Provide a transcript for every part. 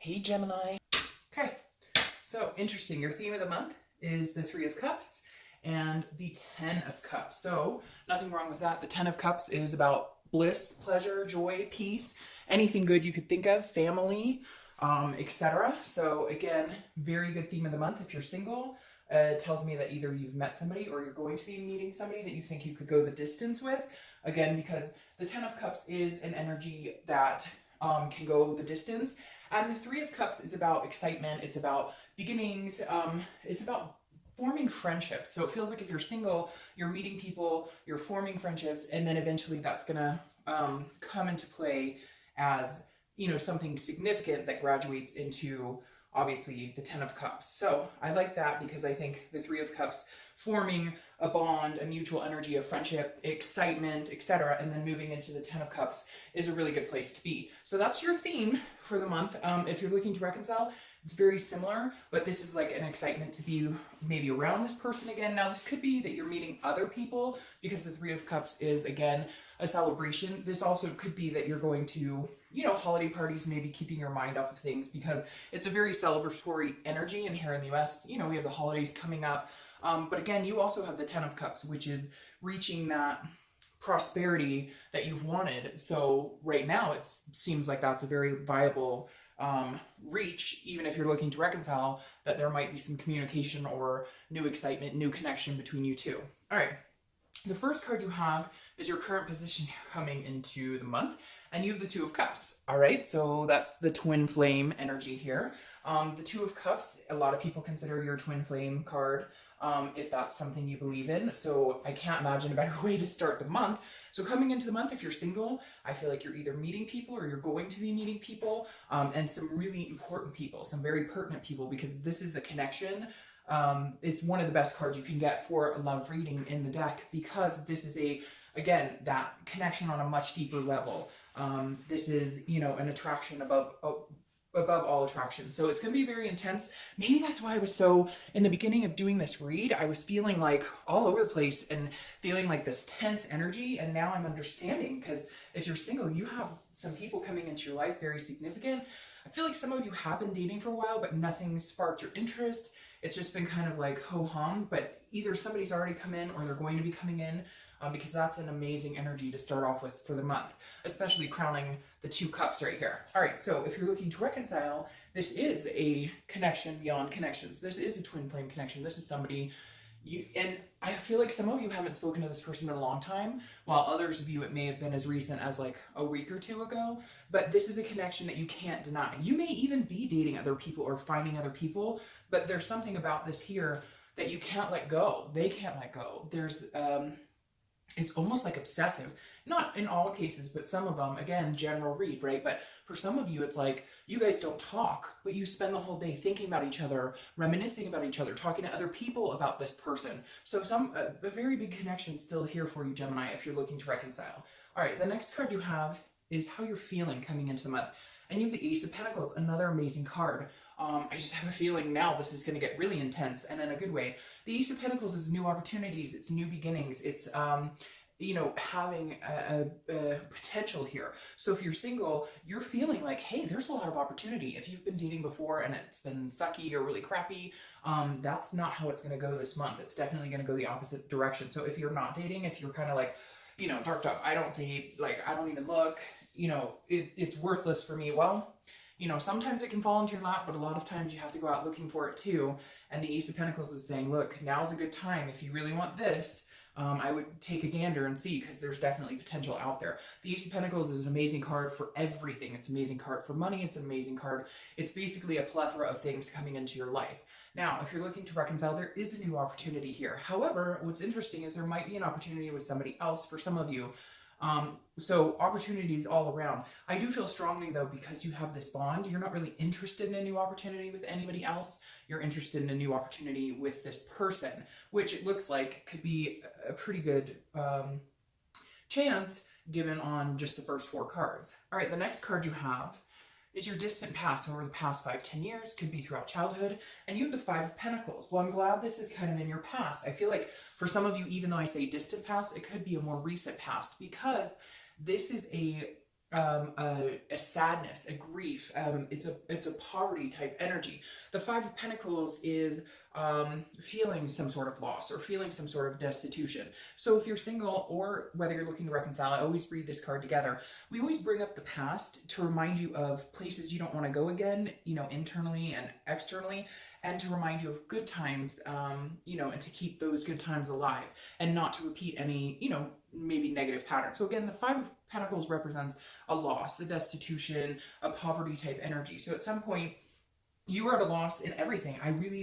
Hey Gemini. Okay, so interesting. Your theme of the month is the Three of Cups and the Ten of Cups. So nothing wrong with that. The Ten of Cups is about bliss, pleasure, joy, peace, anything good you could think of, family, etc. So again, very good theme of the month. If you're single, it tells me that either you've met somebody or you're going to be meeting somebody that you think you could go the distance with. Again, because the Ten of Cups is an energy that can go the distance. And the Three of Cups is about excitement. It's about beginnings. It's about forming friendships. So it feels like if you're single, you're meeting people, you're forming friendships, and then eventually that's gonna come into play as something significant that graduates into obviously the Ten of Cups. So I like that because I think the Three of Cups forming a bond, a mutual energy of friendship, excitement, etc., and then moving into the Ten of Cups is a really good place to be. So that's your theme for the month. If you're looking to reconcile, it's very similar, but this is like an excitement to be maybe around this person again. Now, this could be that you're meeting other people because the Three of Cups is, again, a celebration. This also could be that you're going to, holiday parties, maybe keeping your mind off of things because it's a very celebratory energy. And here in the US, we have the holidays coming up. But again, you also have the Ten of Cups, which is reaching that prosperity that you've wanted. So right now, it seems like that's a very viable reach, even if you're looking to reconcile, that there might be some communication or new excitement, new connection between you two. All right. The first card you have is your current position coming into the month, and you have the Two of Cups. All right, so that's the twin flame energy here. The Two of Cups, a lot of people consider your twin flame card, if that's something you believe in. So I can't imagine a better way to start the month. So coming into the month, if you're single, I feel like you're either meeting people or you're going to be meeting people, and some really important people, some very pertinent people, because this is a connection. It's one of the best cards you can get for a love reading in the deck because this is again, that connection on a much deeper level. This is, an attraction above all attraction. So it's going to be very intense. Maybe that's why I was so, in the beginning of doing this read, I was feeling like all over the place and feeling like this tense energy. And now I'm understanding, because if you're single, you have some people coming into your life very significant. I feel like some of you have been dating for a while, but nothing sparked your interest. It's just been kind of like ho-hum, but either somebody's already come in or they're going to be coming in, because that's an amazing energy to start off with for the month, especially crowning the Two Cups right here. All right, so if you're looking to reconcile, this is a connection beyond connections. This is a twin flame connection. This is somebody and I feel like some of you haven't spoken to this person in a long time, while others of you, it may have been as recent as like a week or two ago, but this is a connection that you can't deny. You may even be dating other people or finding other people, but there's something about this here that you can't let go. They can't let go. It's almost like obsessive. Not in all cases, but some of them, again, general read, right? But for some of you, it's like you guys don't talk, but you spend the whole day thinking about each other, reminiscing about each other, talking to other people about this person. So a very big connection still here for you, Gemini, if you're looking to reconcile. All right, the next card you have is how you're feeling coming into the month. And you have the Ace of Pentacles, another amazing card. I just have a feeling now this is going to get really intense and in a good way. The Ace of Pentacles is new opportunities, it's new beginnings, it's having a potential here. So if you're single, you're feeling like, hey, there's a lot of opportunity. If you've been dating before and it's been sucky or really crappy, that's not how it's going to go this month. It's definitely going to go the opposite direction. So if you're not dating, if you're kind of like, darked up, I don't date, like, I don't even look, it's worthless for me. Well, sometimes it can fall into your lap, but a lot of times you have to go out looking for it too. And the Ace of Pentacles is saying, look, now's a good time. If you really want this, I would take a gander and see, because there's definitely potential out there. The Ace of Pentacles is an amazing card for everything. It's an amazing card for money. It's an amazing card. It's basically a plethora of things coming into your life. Now, if you're looking to reconcile, there is a new opportunity here. However, what's interesting is there might be an opportunity with somebody else for some of you. So opportunities all around. I do feel strongly though, because you have this bond, you're not really interested in a new opportunity with anybody else. You're interested in a new opportunity with this person, which it looks like could be a pretty good chance given on just the first four cards. All right, the next card you have is your distant past over the past 5-10 years, could be throughout childhood, and you have the Five of Pentacles. Well, I'm glad this is kind of in your past. I feel like for some of you, even though I say distant past, it could be a more recent past, because this is a a sadness, a grief. It's a poverty type energy. The Five of Pentacles is feeling some sort of loss or feeling some sort of destitution. So if you're single or whether you're looking to reconcile, I always read this card together. We always bring up the past to remind you of places you don't want to go again, you know, internally and externally, and to remind you of good times, you know, and to keep those good times alive and not to repeat any, you know, maybe negative patterns. So again, the Five of Pentacles represents a loss, a destitution, a poverty type energy. So at some point, you are at a loss in everything.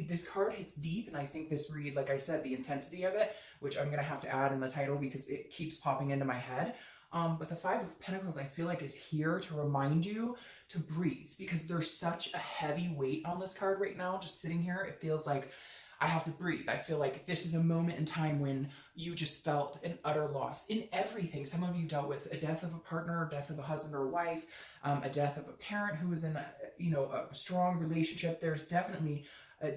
This card hits deep, and I think this read, like I said, the intensity of it, which I'm going to have to add in the title because it keeps popping into my head. But the Five of Pentacles, I feel like, is here to remind you to breathe, because there's such a heavy weight on this card right now. Just sitting here, it feels like I have to breathe. I feel like this is a moment in time when you just felt an utter loss in everything. Some of you dealt with a death of a partner, death of a husband or a wife, a death of a parent who was in a strong relationship. There's definitely a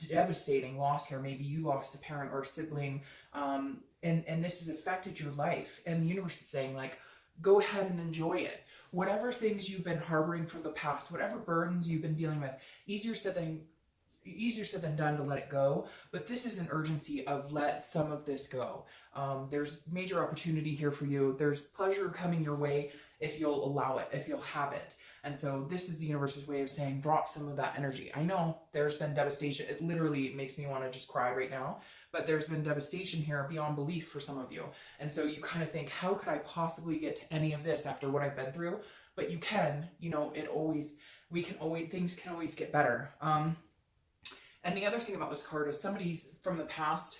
devastating loss here. Maybe you lost a parent or a sibling, and this has affected your life. And the universe is saying, like, go ahead and enjoy it. Whatever things you've been harboring from the past, whatever burdens you've been dealing with, easier said than done to let it go, but this is an urgency of let some of this go. There's major opportunity here for you. There's pleasure coming your way if you'll allow it, if you'll have it. And so this is the universe's way of saying, drop some of that energy. I know there's been devastation. It literally makes me want to just cry right now, but there's been devastation here beyond belief for some of you. And so you kind of think, how could I possibly get to any of this after what I've been through? But you can, you know, things can always get better. And the other thing about this card is somebody's from the past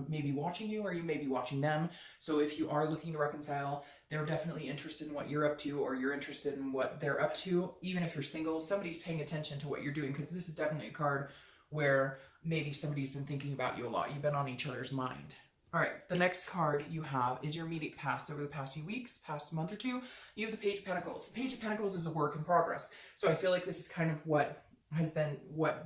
may be watching you, or you may be watching them. So if you are looking to reconcile, they're definitely interested in what you're up to, or you're interested in what they're up to. Even if you're single, somebody's paying attention to what you're doing, because this is definitely a card where maybe somebody's been thinking about you a lot. You've been on each other's mind. All right, the next card you have is your immediate past. Over the past few weeks, past month or two, you have the Page of Pentacles. The Page of Pentacles is a work in progress. So I feel like this is kind of what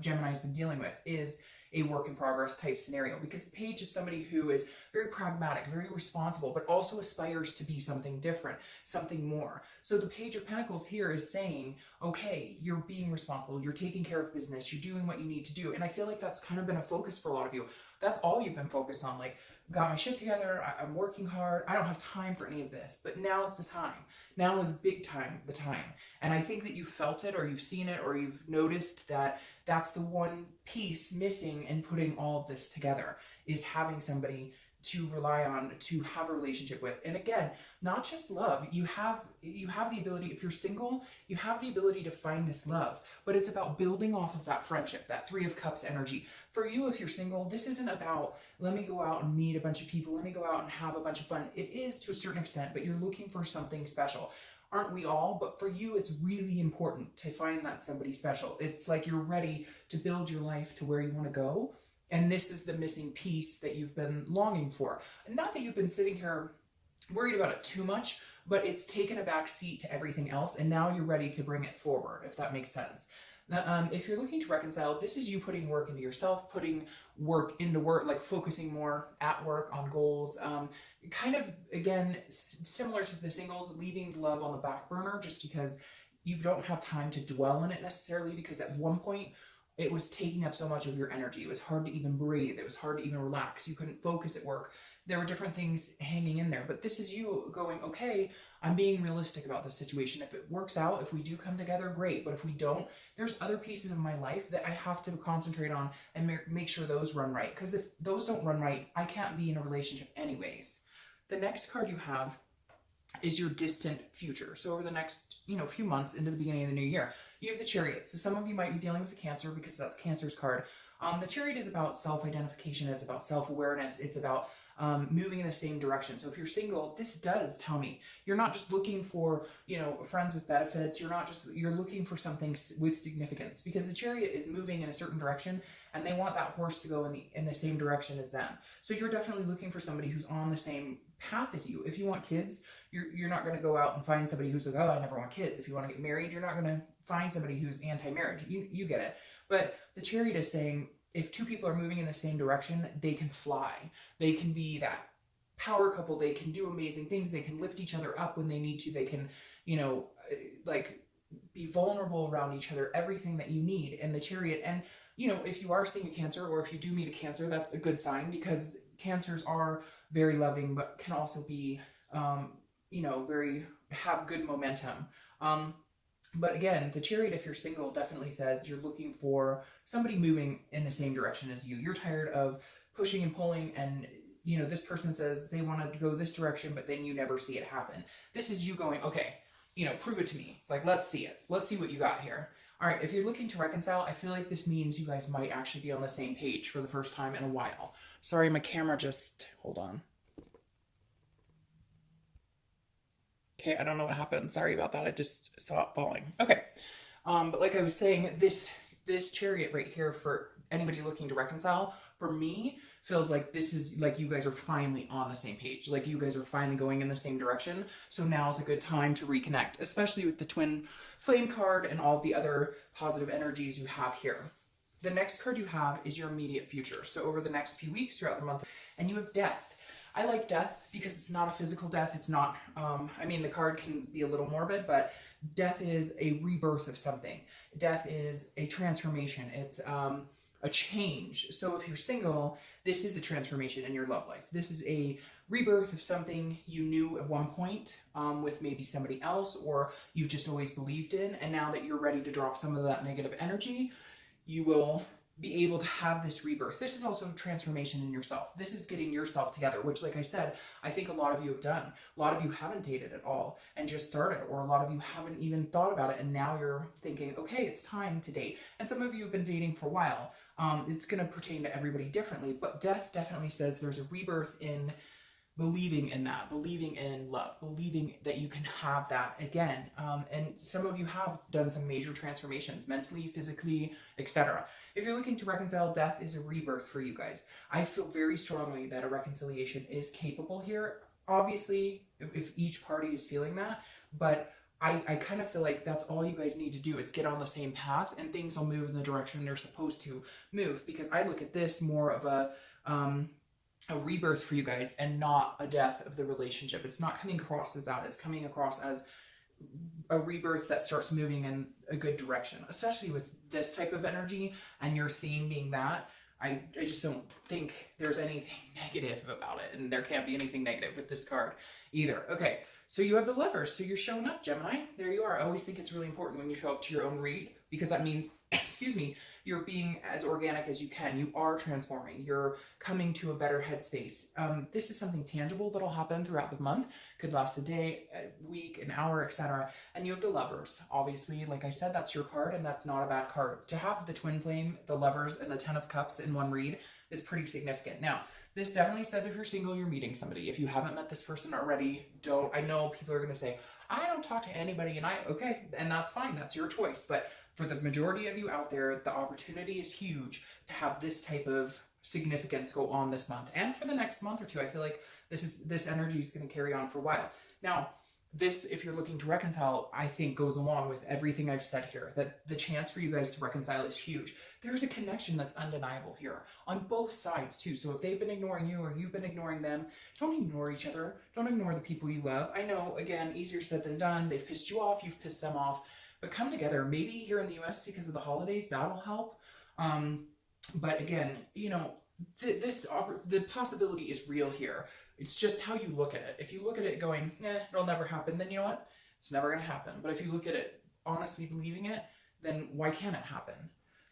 Gemini has been dealing with, is a work in progress type scenario, because the Page is somebody who is very pragmatic, very responsible, but also aspires to be something different, something more. So the Page of Pentacles here is saying, okay, you're being responsible, you're taking care of business, you're doing what you need to do. And I feel like that's kind of been a focus for a lot of you. That's all you've been focused on, like, got my shit together, I'm working hard, I don't have time for any of this, but now's the time. Now is big time, the time. And I think that you felt it, or you've seen it, or you've noticed that that's the one piece missing in putting all of this together, is having somebody to rely on, to have a relationship with. And again, not just love. You have the ability, if you're single, you have the ability to find this love, but it's about building off of that friendship, that Three of Cups energy. For you, if you're single, this isn't about, let me go out and meet a bunch of people, let me go out and have a bunch of fun. It is to a certain extent, but you're looking for something special. Aren't we all? But for you, it's really important to find that somebody special. It's like you're ready to build your life to where you want to go. And this is the missing piece that you've been longing for. Not that you've been sitting here worried about it too much, but it's taken a back seat to everything else. And now you're ready to bring it forward, if that makes sense. Now, if you're looking to reconcile, this is you putting work into yourself, putting work into work, like focusing more at work on goals. Kind of, again, similar to the singles, leaving love on the back burner just because you don't have time to dwell in it necessarily, because at one point, it was taking up so much of your energy. It was hard to even breathe. It was hard to even relax. You couldn't focus at work. There were different things hanging in there. But this is you going, okay, I'm being realistic about this situation. If it works out, if we do come together, great. But if we don't, there's other pieces of my life that I have to concentrate on and make sure those run right. Because if those don't run right, I can't be in a relationship anyways. The next card you have is your distant future. So over the next, few months into the beginning of the new year, you have the Chariot. So some of you might be dealing with a Cancer, because that's Cancer's card. The Chariot is about self-identification. It's about self-awareness. It's about moving in the same direction. So if you're single, this does tell me you're not just looking for, friends with benefits. You're looking for something with significance, because the Chariot is moving in a certain direction and they want that horse to go in the same direction as them. So you're definitely looking for somebody who's on the same path as you. If you want kids, you're not going to go out and find somebody who's like, oh, I never want kids. If you want to get married, you're not going to find somebody who's anti-marriage. You get it. But the Chariot is saying, if two people are moving in the same direction, they can fly. They can be that power couple. They can do amazing things. They can lift each other up when they need to. They can you know, like be vulnerable around each other, everything that you need in the Chariot. And, you know, if you are seeing a Cancer, or if you do meet a Cancer, that's a good sign, because Cancers are very loving, but can also be, you know, have good momentum. But again, the Chariot, if you're single, definitely says you're looking for somebody moving in the same direction as you. You're tired of pushing and pulling, and, you know, this person says they want to go this direction, but then you never see it happen. This is you going, okay, you know, prove it to me. Like, let's see it. Let's see what you got here. All right, if you're looking to reconcile, I feel like this means you guys might actually be on the same page for the first time in a while. Sorry, my camera just, hold on. Okay, I don't know what happened. Sorry about that. I just saw it falling. Okay. But like I was saying, this Chariot right here, for anybody looking to reconcile, for me, feels like this is like you guys are finally on the same page. Like you guys are finally going in the same direction. So now is a good time to reconnect, especially with the twin flame card and all the other positive energies you have here. The next card you have is your immediate future. So over the next few weeks throughout the month, and you have Death. I like Death because it's not a physical death. It's not, I mean, the card can be a little morbid, but death is a rebirth of something. Death is a transformation. It's a change. So if you're single, this is a transformation in your love life. This is a rebirth of something you knew at one point with maybe somebody else, or you've just always believed in. And now that you're ready to drop some of that negative energy, you will be able to have this rebirth. This is also a transformation in yourself. This is getting yourself together, which, like I said, I think a lot of you have done. A lot of you haven't dated at all and just started, or a lot of you haven't even thought about it, and now you're thinking, okay, it's time to date. And some of you have been dating for a while. It's going to pertain to everybody differently, but Death definitely says there's a rebirth in believing in that, believing in love, believing that you can have that again. And some of you have done some major transformations, mentally, physically, etc. If you're looking to reconcile, Death is a rebirth for you guys. I feel very strongly that a reconciliation is capable here. Obviously, if each party is feeling that, but I kind of feel like that's all you guys need to do is get on the same path, and things will move in the direction they're supposed to move. Because I look at this more of a rebirth for you guys, and not a death of the relationship. It's not coming across as that. It's coming across as a rebirth that starts moving in a good direction, especially with this type of energy and your theme being that. I just don't think there's anything negative about it, and there can't be anything negative with this card either. Okay, so you have the Lovers. So you're showing up, Gemini. There you are. I always think it's really important when you show up to your own read, because that means, excuse me, you're being as organic as you can. You are transforming. You're coming to a better headspace. This is something tangible that'll happen throughout the month. Could last a day, a week, an hour, etc. And you have the Lovers. Obviously, like I said, that's your card, and that's not a bad card. To have the Twin Flame, the Lovers, and the Ten of Cups in one read is pretty significant. Now, this definitely says if you're single, you're meeting somebody. If you haven't met this person already, don't. I know people are going to say, I don't talk to anybody, and okay, and that's fine. That's your choice. But for the majority of you out there, the opportunity is huge to have this type of significance go on this month. And for the next month or two, I feel like this energy is going to carry on for a while. Now, this, if you're looking to reconcile, I think goes along with everything I've said here, that the chance for you guys to reconcile is huge. There's a connection that's undeniable here on both sides too. So if they've been ignoring you or you've been ignoring them, don't ignore each other. Don't ignore the people you love. I know, again, easier said than done. They've pissed you off. You've pissed them off. But come together. Maybe here in the US, because of the holidays, that'll help. But again, you know, the possibility is real here. It's just how you look at it. If you look at it going, it'll never happen, then you know what? It's never going to happen. But if you look at it honestly believing it, then why can't it happen?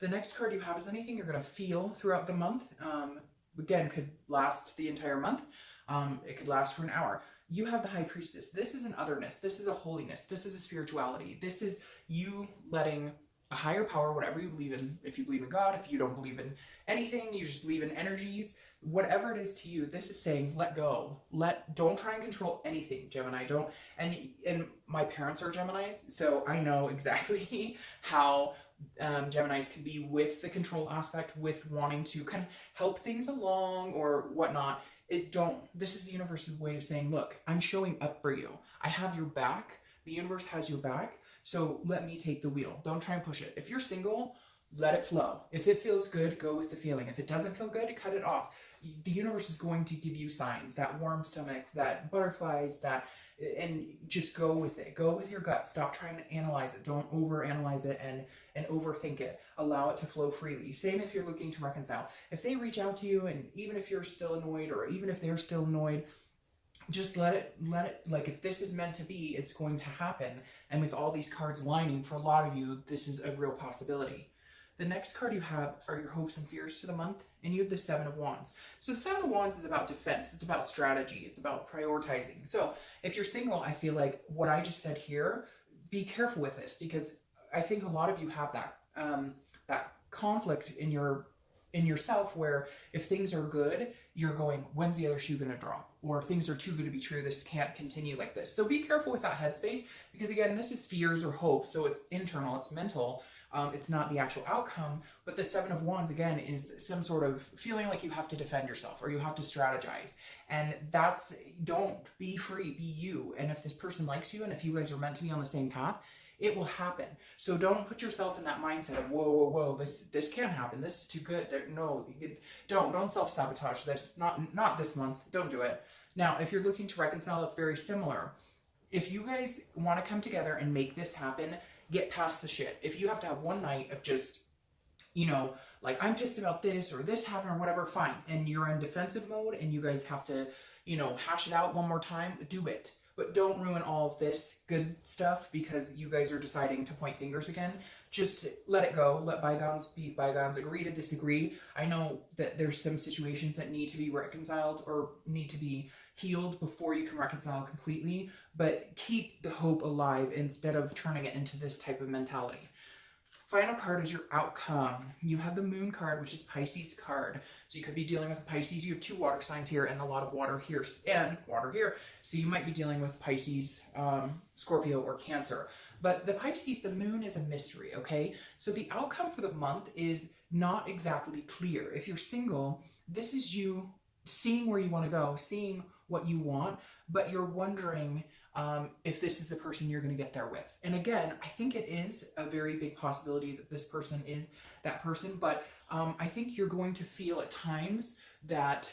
The next card you have is anything you're going to feel throughout the month. Again, could last the entire month. It could last for an hour. You have the High Priestess. This is an otherness. This is a holiness. This is a spirituality. This is you letting a higher power, whatever you believe in. If you believe in God, if you don't believe in anything, you just believe in energies, whatever it is to you, this is saying, let go. Don't try and control anything, Gemini. Don't. And my parents are Geminis, so I know exactly how Geminis can be with the control aspect, with wanting to kind of help things along or whatnot. This is the universe's way of saying, look, I'm showing up for you. I have your back. The universe has your back. So let me take the wheel. Don't try and push it. If you're single, let it flow. If it feels good, go with the feeling. If it doesn't feel good, cut it off. The universe is going to give you signs, that warm stomach, that butterflies, and just go with it. Go with your gut. Stop trying to analyze it. Don't overanalyze it and overthink it. Allow it to flow freely. Same if you're looking to reconcile. If they reach out to you, and even if you're still annoyed, or even if they're still annoyed, just let it, like, if this is meant to be, it's going to happen. And with all these cards lining, for a lot of you, this is a real possibility. The next card you have are your hopes and fears for the month, and you have the Seven of Wands. So the Seven of Wands is about defense. It's about strategy. It's about prioritizing. So if you're single, I feel like what I just said here, be careful with this, because I think a lot of you have that that conflict in yourself, where if things are good, you're going, when's the other shoe going to drop? Or if things are too good to be true, this can't continue like this. So be careful with that headspace, because again, this is fears or hope. So it's internal, it's mental. It's not the actual outcome. But the Seven of Wands, again, is some sort of feeling like you have to defend yourself, or you have to strategize. And don't be free, be you. And if this person likes you, and if you guys are meant to be on the same path, it will happen. So don't put yourself in that mindset of, whoa, this can't happen. This is too good. No, don't self-sabotage this. Not this month. Don't do it. Now, if you're looking to reconcile, it's very similar. If you guys want to come together and make this happen, get past the shit. If you have to have one night of just, like, I'm pissed about this, or this happened, or whatever, fine. And you're in defensive mode, and you guys have to, hash it out one more time, do it. But don't ruin all of this good stuff because you guys are deciding to point fingers again. Just let it go. Let bygones be bygones. Agree to disagree. I know that there's some situations that need to be reconciled or need to be healed before you can reconcile completely, but keep the hope alive instead of turning it into this type of mentality. Final card is your outcome. You have the Moon card, which is Pisces card. So you could be dealing with a Pisces. You have 2 water signs here and a lot of water here and water here. So you might be dealing with Pisces, Scorpio, or Cancer. But the Pisces, the Moon is a mystery, okay? So the outcome for the month is not exactly clear. If you're single, this is you seeing where you want to go, seeing what you want, but you're wondering if this is the person you're going to get there with. And again, I think it is a very big possibility that this person is that person, but I think you're going to feel at times that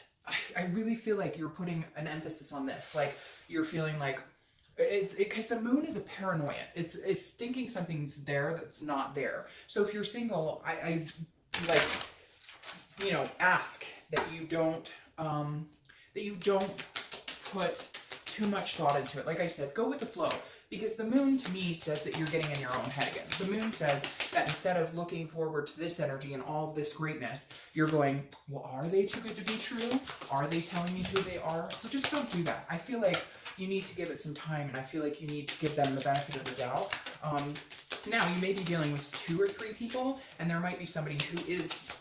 I really feel like you're putting an emphasis on this. Like, you're feeling like because the Moon is a paranoia. It's thinking something's there that's not there. So if you're single, I like, ask that you don't put too much thought into it. Like I said, go with the flow, because the Moon to me says that you're getting in your own head again. The Moon says that instead of looking forward to this energy and all of this greatness, you're going, well, are they too good to be true? Are they telling me who they are? So just don't do that. I feel like you need to give it some time, and I feel like you need to give them the benefit of the doubt. Now, you may be dealing with 2 or 3 people, and there might be somebody who is,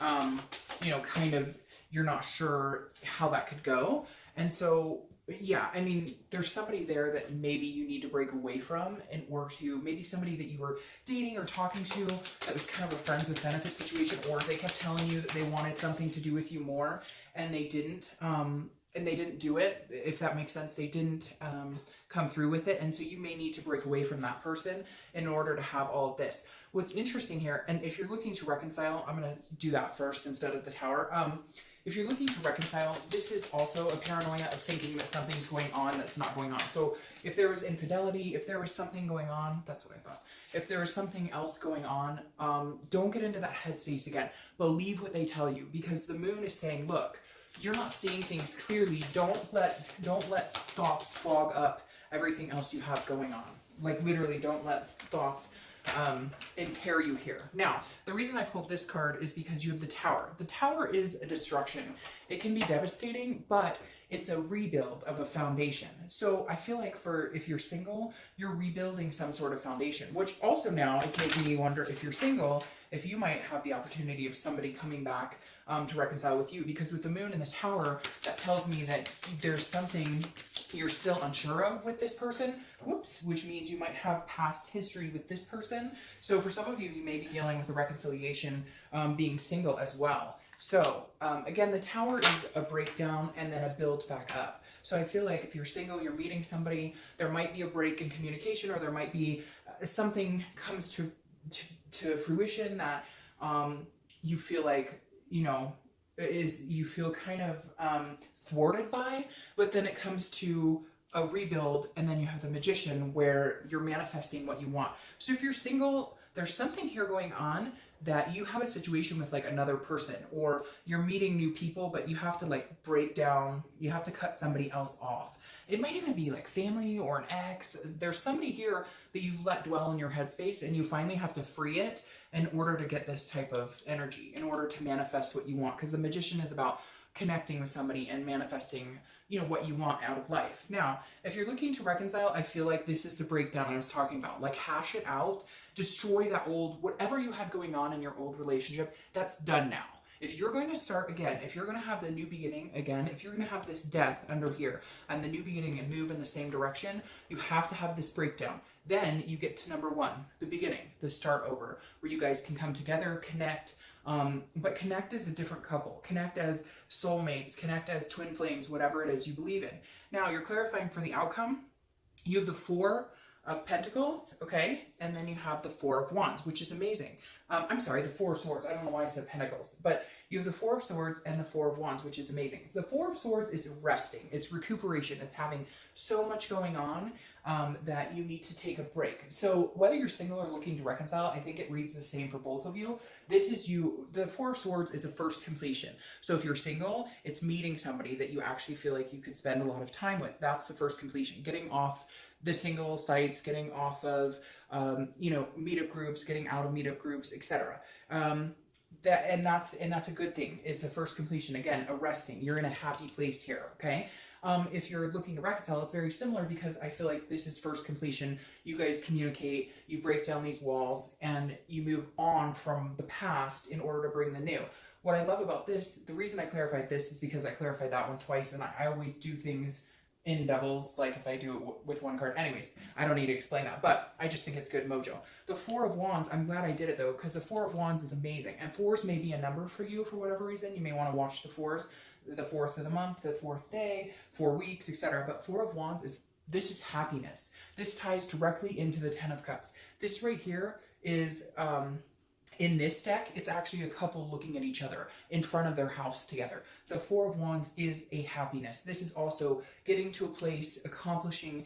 kind of, you're not sure how that could go. And so, yeah, I mean, there's somebody there that maybe you need to break away from in order to, maybe somebody that you were dating or talking to that was kind of a friends with benefits situation, or they kept telling you that they wanted something to do with you more, and they didn't do it, if that makes sense. They didn't come through with it, and so you may need to break away from that person in order to have all of this. What's interesting here, and if you're looking to reconcile, I'm going to do that first instead of the Tower. If you're looking to reconcile, this is also a paranoia of thinking that something's going on that's not going on. So if there was infidelity, if there was something going on, that's what I thought. If there was something else going on, don't get into that headspace again. Believe what they tell you, because the Moon is saying, look, you're not seeing things clearly. Don't let thoughts fog up everything else you have going on. Like, literally, don't let thoughts impair you here. Now, the reason I pulled this card is because you have the Tower. The Tower is a destruction. It can be devastating, but it's a rebuild of a foundation. So I feel like if you're single, you're rebuilding some sort of foundation, which also now is making me wonder, if you're single, if you might have the opportunity of somebody coming back to reconcile with you. Because with the Moon and the Tower, that tells me that there's something you're still unsure of with this person, which means you might have past history with this person. So for some of you, you may be dealing with a reconciliation being single as well. So again, the Tower is a breakdown and then a build back up. So I feel like if you're single, you're meeting somebody, there might be a break in communication, or there might be something comes to fruition that you feel like, you feel kind of thwarted by, but then it comes to a rebuild, and then you have the Magician where you're manifesting what you want. So if you're single, there's something here going on that you have a situation with like another person, or you're meeting new people, but you have to like break down, you have to cut somebody else off. It might even be like family or an ex. There's somebody here that you've let dwell in your headspace, and you finally have to free it in order to get this type of energy, in order to manifest what you want. Because the Magician is about connecting with somebody and manifesting, what you want out of life. Now, if you're looking to reconcile, I feel like this is the breakdown I was talking about. Like, hash it out, destroy that old, whatever you had going on in your old relationship, that's done now. If you're going to start again, if you're going to have the new beginning again, if you're going to have this death under here and the new beginning and move in the same direction, you have to have this breakdown. Then you get to number one, the beginning, the start over, where you guys can come together, connect. But connect as a different couple, connect as soulmates, connect as twin flames, whatever it is you believe in. Now you're clarifying for the outcome. You have the Four of Pentacles, okay? And then you have the Four of Wands, which is amazing. I'm sorry, the Four of Swords. I don't know why I said Pentacles, but you have the Four of Swords and the Four of Wands, which is amazing. The Four of Swords is resting, it's recuperation, it's having so much going on that you need to take a break. So whether you're single or looking to reconcile, I think it reads the same for both of you. This is you, the Four of Swords is a first completion. So if you're single, it's meeting somebody that you actually feel like you could spend a lot of time with. That's the first completion, getting off the single sites, getting off of, meetup groups, getting out of meetup groups, etc. That's a good thing. It's a first completion. Again, a resting. You're in a happy place here, okay? If you're looking to reconcile, it's very similar, because I feel like this is first completion. You guys communicate, you break down these walls, and you move on from the past in order to bring the new. What I love about this, the reason I clarified this is because I clarified that one twice, and I always do things in doubles, like if I do it with one card. Anyways, I don't need to explain that, but I just think it's good mojo. The Four of Wands, I'm glad I did it though, because the Four of Wands is amazing. And fours may be a number for you for whatever reason. You may want to watch the fours, the 4th of the month, the 4th day, 4 weeks, etc. But Four of Wands this is happiness. This ties directly into the Ten of Cups. This right here is, in this deck, it's actually a couple looking at each other in front of their house together. The Four of Wands is a happiness. This is also getting to a place, accomplishing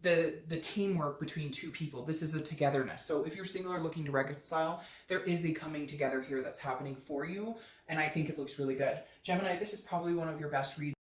the teamwork between two people. This is a togetherness. So if you're single or looking to reconcile, there is a coming together here that's happening for you, and I think it looks really good. Gemini, this is probably one of your best reads.